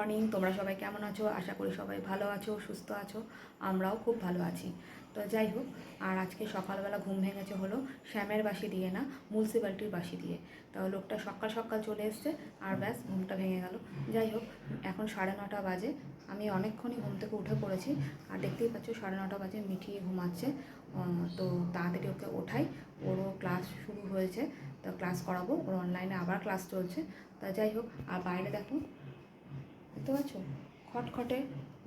Morning. তোমরা সবাই কেমন আছো? আশা করি সবাই ভালো আছো, সুস্থ আছো। আমরাও খুব ভালো আছি। তো যাই হোক, আর আজকে সকালবেলা ঘুম ভেঙেছে হলো শ্যামের বাসি দিয়ে না, মিউনিসিপ্যালিটির বাসি দিয়ে। তো লোকটা সকাল সকাল চলে এসছে আর ব্যাস ঘুমটা ভেঙে গেল। যাই হোক, এখন 9:30 বাজে। আমি অনেকক্ষণই ঘুম থেকে উঠে পড়েছি আর দেখতেই পাচ্ছ 9:30 বাজে মিঠি ঘুমাচ্ছে। তো তাড়াতাড়ি ওকে ওঠাই, ওরও ক্লাস শুরু হয়েছে। তো ক্লাস করাবো, ওর অনলাইনে আবার ক্লাস চলছে। তা যাই হোক, আর বাইরে দেখো, দেখতে পাচ্ছ খটখটে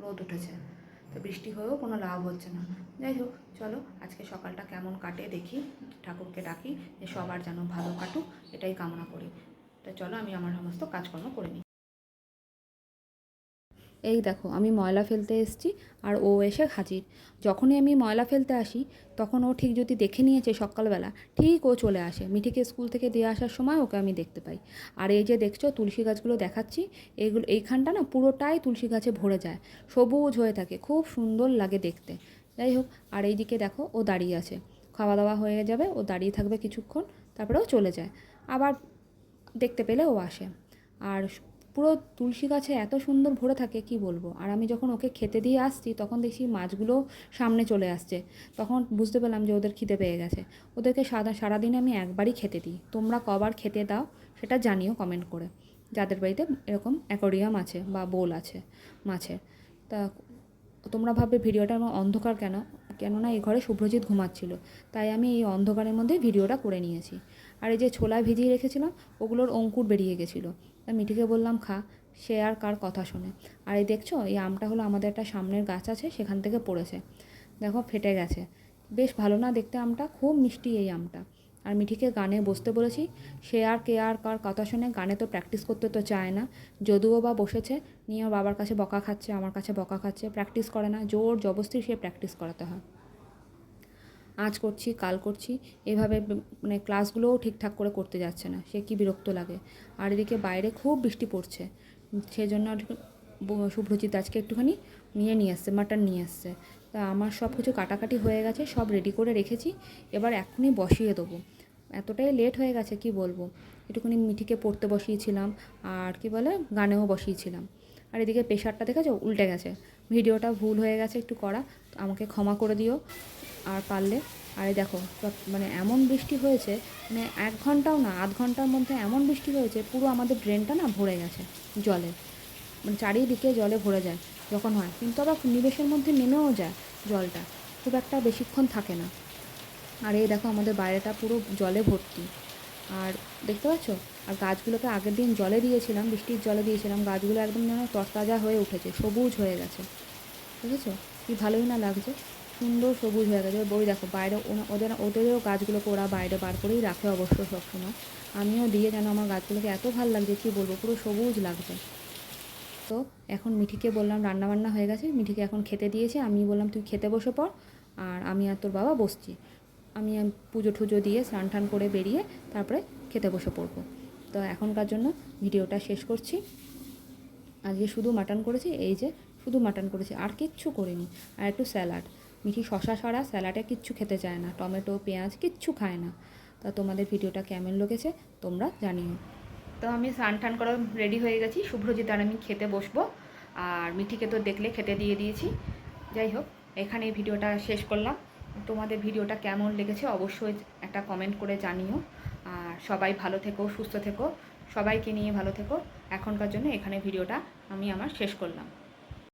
রোদ উঠেছে। তো বৃষ্টি হয়েও কোনো লাভ হচ্ছে না। যাই হোক, চলো আজকে সকালটা কেমন কাটে দেখি। ঠাকুরকে ডাকি যে সবার যেন ভালো কাটুক, এটাই কামনা করি। তো চলো আমি আমার সমস্ত কাজকর্ম করে নিই। এই দেখো, আমি ময়লা ফেলতে এসেছি আর ও এসে হাজির। যখনই আমি ময়লা ফেলতে আসি তখন ও ঠিক যদি দেখে নিয়েছে সকালবেলা, ঠিক ও চলে আসে। মিঠিকে স্কুল থেকে দিয়ে আসার সময় ওকে আমি দেখতে পাই। আর এই যে দেখছো তুলসী গাছগুলো দেখাচ্ছি, এইখানটা না পুরোটাই তুলসী গাছে ভরে যায়, সবুজ হয়ে থাকে, খুব সুন্দর লাগে দেখতে। যাই হোক, আর এইদিকে দেখো ও দাঁড়িয়ে আছে, খাওয়া দাওয়া হয়ে যাবে, ও দাঁড়িয়ে থাকবে কিছুক্ষণ, তারপরে ও চলে যায়। আবার দেখতে পেলে ও আসে। আর পুরো তুলসী গাছে এত সুন্দর ভরে থাকে কি বলবো। আর আমি যখন ওকে খেতে দিয়ে আসছি তখন দেখি মাছগুলো সামনে চলে আসছে। তখন বুঝতে পেলাম যে ওদের খিদে পেয়ে গেছে। ওদেরকে সারাদিনে আমি একবারই খেতে দিই। তোমরা কবার খেতে দাও সেটা জানিও কমেন্ট করে, যাদের বাড়িতে এরকম অ্যাকোরিয়াম আছে বা বোল আছে মাছের। তা তোমরা ভাববে ভিডিওটা আমার অন্ধকার কেন, কেননা এই ঘরে শুভ্রজিৎ ঘুমাচ্ছিল, তাই আমি এই অন্ধকারের মধ্যে ভিডিওটা করে নিয়েছি। আর এই যে ছোলা ভিজিয়ে রেখেছিলাম, ওগুলোর অঙ্কুর বেরিয়ে গেছিলো। তা মিঠিকে বললাম খা, সে আর কার কথা শোনে। আর এই দেখছো, এই আমটা হলো আমাদের একটা সামনের গাছ আছে, সেখান থেকে পড়েছে। দেখো ফেটে গেছে, বেশ ভালো না দেখতে আমটা, খুব মিষ্টি এই আমটা। আর মিঠিকে গানে বসতে বলেছি, সে আর কে আর কার কথা শোনে, গানে তো প্র্যাকটিস করতে তো চায় না। যদিও বা বসেছে, নিয়ে বাবার কাছে বকা খাচ্ছে, আমার কাছে বকা খাচ্ছে, প্র্যাকটিস করে না, জোর জবরদস্তি সে প্র্যাকটিস করাতে হয়। আজ করছি কাল করছি এভাবে, মানে ক্লাসগুলোও ঠিকঠাক করে করতে যাচ্ছে না, সে কি বিরক্ত লাগে। আর এদিকে বাইরে খুব বৃষ্টি পড়ছে, সেজন্য শুভ্রজিৎ আজকে একটুখানি নিয়ে আসছে, মাটন নিয়ে আসছে। তা আমার সব কিছু কাটাকাটি হয়ে গেছে, সব রেডি করে রেখেছি, এবার এখনই বসিয়ে দেবো। এতটাই লেট হয়ে গেছে কি বলবো। একটুখানি মিঠিকে পড়তে বসিয়েছিলাম, আর কি বলে গানেও বসিয়েছিলাম। আর এদিকে প্রেশারটা দেখেছো উল্টে গেছে। ভিডিওটা ভুল হয়ে গেছে একটু করা, আমাকে ক্ষমা করে দিও আর পারলে। আর দেখো মানে এমন বৃষ্টি হয়েছে, মানে 1 ঘন্টাও না, আধ ঘন্টার মধ্যে এমন বৃষ্টি হয়েছে, পুরো আমাদের ড্রেনটা না ভরে গেছে জলে। মানে চারিদিকে জলে ভরে যায় যখন হয়, কিন্তু আবার নিমেষের মধ্যে নেমেও যায় জলটা, খুব একটা বেশিক্ষণ থাকে না। আর এই দেখো আমাদের বাইরেটা পুরো জলে ভর্তি। আর দেখতে পাচ্ছ, আর গাছগুলোকে আগের দিন জলে দিয়েছিলাম, বৃষ্টির জলে দিয়েছিলাম, গাছগুলো একদম যেন তরতাজা হয়ে উঠেছে, সবুজ হয়ে গেছে। বুঝেছো কি ভালোই না লাগছে, সুন্দর সবুজ হয়ে গেছে। বই দেখো বাইরে ওদেরও গাছগুলোকে ওরা বাইরে বার করেই রাখে অবশ্য সবসময়। আমিও দিয়ে যেন আমার গাছগুলোকে এত ভালো লাগছে কী বলবো, পুরো সবুজ লাগছে। তো এখন মিঠিকে বললাম রান্নাবান্না হয়ে গেছে, মিঠিকে এখন খেতে দিয়েছি। আমি বললাম তুই খেতে বসে পড়, আর আমি আর তোর বাবা বসছি। আমি পুজো টুজো দিয়ে স্নান টান করে বেরিয়ে তারপরে খেতে বসে পড়বো। তো এখনকার জন্য ভিডিওটা শেষ করছি। আজকে শুধু মাটন করেছি, এই যে শুধু মাটন করেছি, আর কিচ্ছু করিনি। আর একটু স্যালাড, মিঠি শশা ছাড়া স্যালাডে কিচ্ছু খেতে চায় না, টমেটো পেঁয়াজ কিচ্ছু খায় না। তা তোমাদের ভিডিওটা কেমন লেগেছে তোমরা জানিও। তো আমি স্নান টান করা রেডি হয়ে গেছি, শুভ্রজিৎ আর আমি খেতে বসবো। আর মিঠিকে তো দেখলে খেতে দিয়ে দিয়েছি। যাই হোক, এখানে এই ভিডিওটা শেষ করলাম। তোমাদের ভিডিওটা কেমন লেগেছে অবশ্যই একটা কমেন্ট করে জানিও। আর সবাই ভালো থেকো, সুস্থ থেকো, সবাইকে নিয়ে ভালো থেকো। এখনকার জন্য এখানে ভিডিওটা আমি আমার শেষ করলাম।